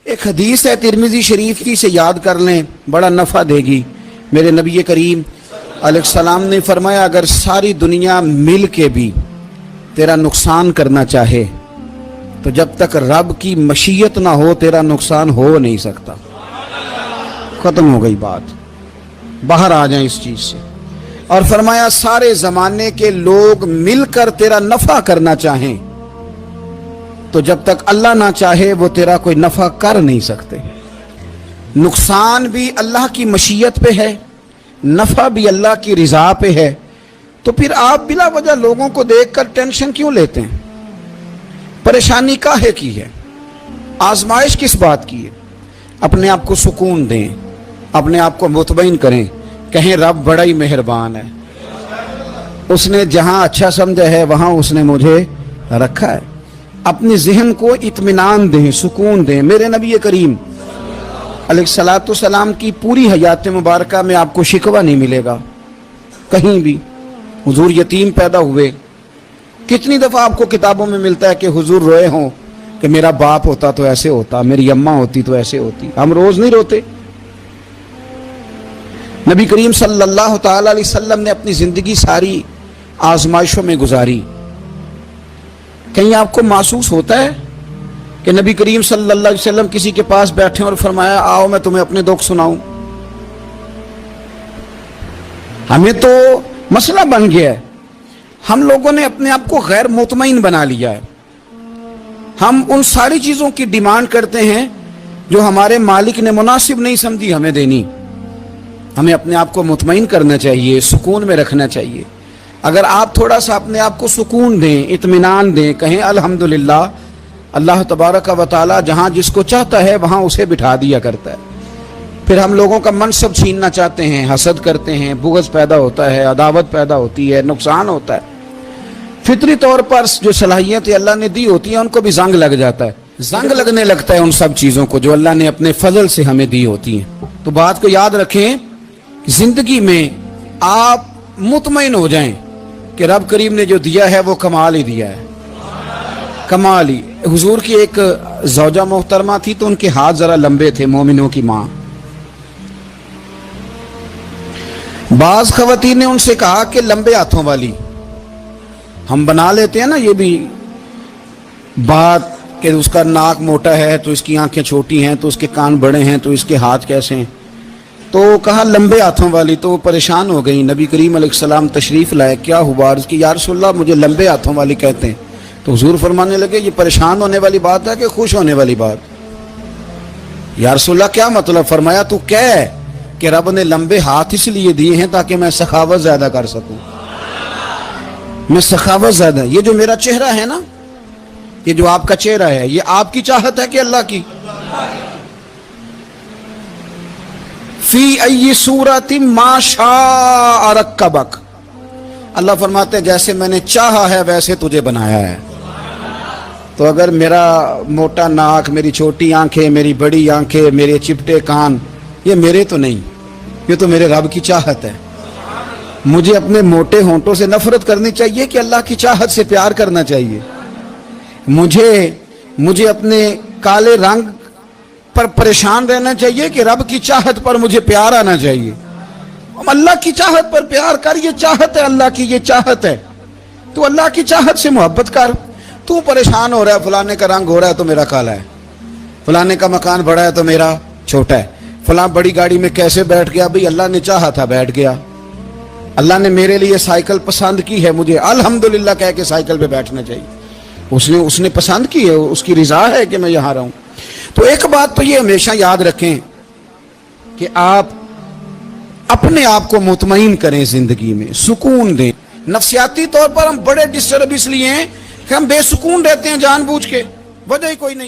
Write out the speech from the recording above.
ایک حدیث ہے ترمذی شریف کی، سے یاد کر لیں، بڑا نفع دے گی۔ میرے نبی کریم علیہ السلام نے فرمایا اگر ساری دنیا مل کے بھی تیرا نقصان کرنا چاہے تو جب تک رب کی مشیت نہ ہو تیرا نقصان ہو نہیں سکتا۔ ختم ہو گئی بات، باہر آ جائیں اس چیز سے۔ اور فرمایا سارے زمانے کے لوگ مل کر تیرا نفع کرنا چاہیں تو جب تک اللہ نہ چاہے وہ تیرا کوئی نفع کر نہیں سکتے۔ نقصان بھی اللہ کی مشیت پہ ہے، نفع بھی اللہ کی رضا پہ ہے، تو پھر آپ بلا وجہ لوگوں کو دیکھ کر ٹینشن کیوں لیتے ہیں؟ پریشانی کاہے کی ہے؟ آزمائش کس بات کی ہے؟ اپنے آپ کو سکون دیں، اپنے آپ کو مطمئن کریں، کہیں رب بڑا ہی مہربان ہے، اس نے جہاں اچھا سمجھا ہے وہاں اس نے مجھے رکھا ہے۔ اپنے ذہن کو اطمینان دیں، سکون دیں۔ میرے نبی کریم علیہ الصلوۃ والسلام کی پوری حیات مبارکہ میں آپ کو شکوہ نہیں ملے گا کہیں بھی۔ حضور یتیم پیدا ہوئے، کتنی دفعہ آپ کو کتابوں میں ملتا ہے کہ حضور روئے ہوں کہ میرا باپ ہوتا تو ایسے ہوتا، میری اماں ہوتی تو ایسے ہوتی۔ ہم روز نہیں روتے؟ نبی کریم صلی اللہ تعالی علیہ وسلم نے اپنی زندگی ساری آزمائشوں میں گزاری۔ کہیں آپ کو محسوس ہوتا ہے کہ نبی کریم صلی اللہ علیہ وسلم کسی کے پاس بیٹھے اور فرمایا آؤ میں تمہیں اپنے دکھ سناؤں؟ ہمیں تو مسئلہ بن گیا ہے، ہم لوگوں نے اپنے آپ کو غیر مطمئن بنا لیا ہے۔ ہم ان ساری چیزوں کی ڈیمانڈ کرتے ہیں جو ہمارے مالک نے مناسب نہیں سمجھی ہمیں دینی۔ ہمیں اپنے آپ کو مطمئن کرنا چاہیے، سکون میں رکھنا چاہیے۔ اگر آپ تھوڑا سا اپنے آپ کو سکون دیں، اطمینان دیں، کہیں الحمدللہ، اللہ تبارک و تعالی جہاں جس کو چاہتا ہے وہاں اسے بٹھا دیا کرتا ہے۔ پھر ہم لوگوں کا منصب چھیننا چاہتے ہیں، حسد کرتے ہیں، بغض پیدا ہوتا ہے، عداوت پیدا ہوتی ہے، نقصان ہوتا ہے۔ فطری طور پر جو صلاحیتیں اللہ نے دی ہوتی ہیں ان کو بھی زنگ لگ جاتا ہے، زنگ لگنے لگتا ہے ان سب چیزوں کو جو اللہ نے اپنے فضل سے ہمیں دی ہوتی ہیں۔ تو بات کو یاد رکھیں، زندگی میں آپ مطمئن ہو جائیں کہ رب کریم نے جو دیا ہے وہ کمال ہی دیا ہے، کمال ہی۔ حضور کی ایک زوجہ محترمہ تھی تو ان کے ہاتھ ذرا لمبے تھے، مومنوں کی ماں۔ بعض خواتین نے ان سے کہا کہ لمبے ہاتھوں والی، ہم بنا لیتے ہیں نا یہ بھی بات کہ اس کا ناک موٹا ہے تو اس کی آنکھیں چھوٹی ہیں تو اس کے کان بڑے ہیں تو اس کے ہاتھ کیسے ہیں، تو کہا لمبے ہاتھوں والی۔ تو وہ پریشان ہو گئی، نبی کریم علیہ السلام تشریف لائے، کیا ہوا؟ عرض کی یا رسول اللہ مجھے لمبے ہاتھوں والی کہتے ہیں۔ تو حضور فرمانے لگے یہ پریشان ہونے والی بات ہے کہ خوش ہونے والی بات؟ یا رسول اللہ کیا مطلب؟ فرمایا تو کہہ کہ رب نے لمبے ہاتھ اس لیے دیے ہیں تاکہ میں سخاوت زیادہ کر سکوں، میں سخاوت زیادہ۔ یہ جو میرا چہرہ ہے نا، یہ جو آپ کا چہرہ ہے، یہ آپ کی چاہت ہے کہ اللہ کی؟ فی ای صورت ما شاء رکبک، اللہ فرماتے ہیں جیسے میں نے چاہا ہے ویسے تجھے بنایا ہے۔ تو اگر میرا موٹا ناک، میری چھوٹی آنکھیں، میری بڑی آنکھیں، میرے چپٹے کان، یہ میرے تو نہیں، یہ تو میرے رب کی چاہت ہے۔ مجھے اپنے موٹے ہونٹوں سے نفرت کرنی چاہیے کہ اللہ کی چاہت سے پیار کرنا چاہیے؟ مجھے اپنے کالے رنگ پر پریشان رہنا چاہیے کہ رب کی چاہت پر مجھے پیار آنا چاہیے؟ اللہ کی چاہت پر پیار کر، یہ چاہت ہے اللہ کی، یہ چاہت ہے، تو اللہ کی چاہت سے محبت کر۔ تو پریشان ہو رہا ہے فلانے کا رنگ ہو رہا ہے تو میرا کالا ہے، فلانے کا مکان بڑا ہے تو میرا چھوٹا ہے، فلاں بڑی گاڑی میں کیسے بیٹھ گیا؟ بھئی اللہ نے چاہا تھا بیٹھ گیا، اللہ نے میرے لیے سائیکل پسند کی ہے، مجھے الحمدللہ کہہ کے سائیکل پہ بیٹھنا چاہیے، اس نے پسند کی ہے، اس کی رضا ہے کہ میں یہاں رہوں۔ تو ایک بات تو یہ ہمیشہ یاد رکھیں کہ آپ اپنے آپ کو مطمئن کریں، زندگی میں سکون دیں۔ نفسیاتی طور پر ہم بڑے ڈسٹرب اس لیے ہیں کہ ہم بے سکون رہتے ہیں جان بوجھ کے، وجہ ہی کوئی نہیں۔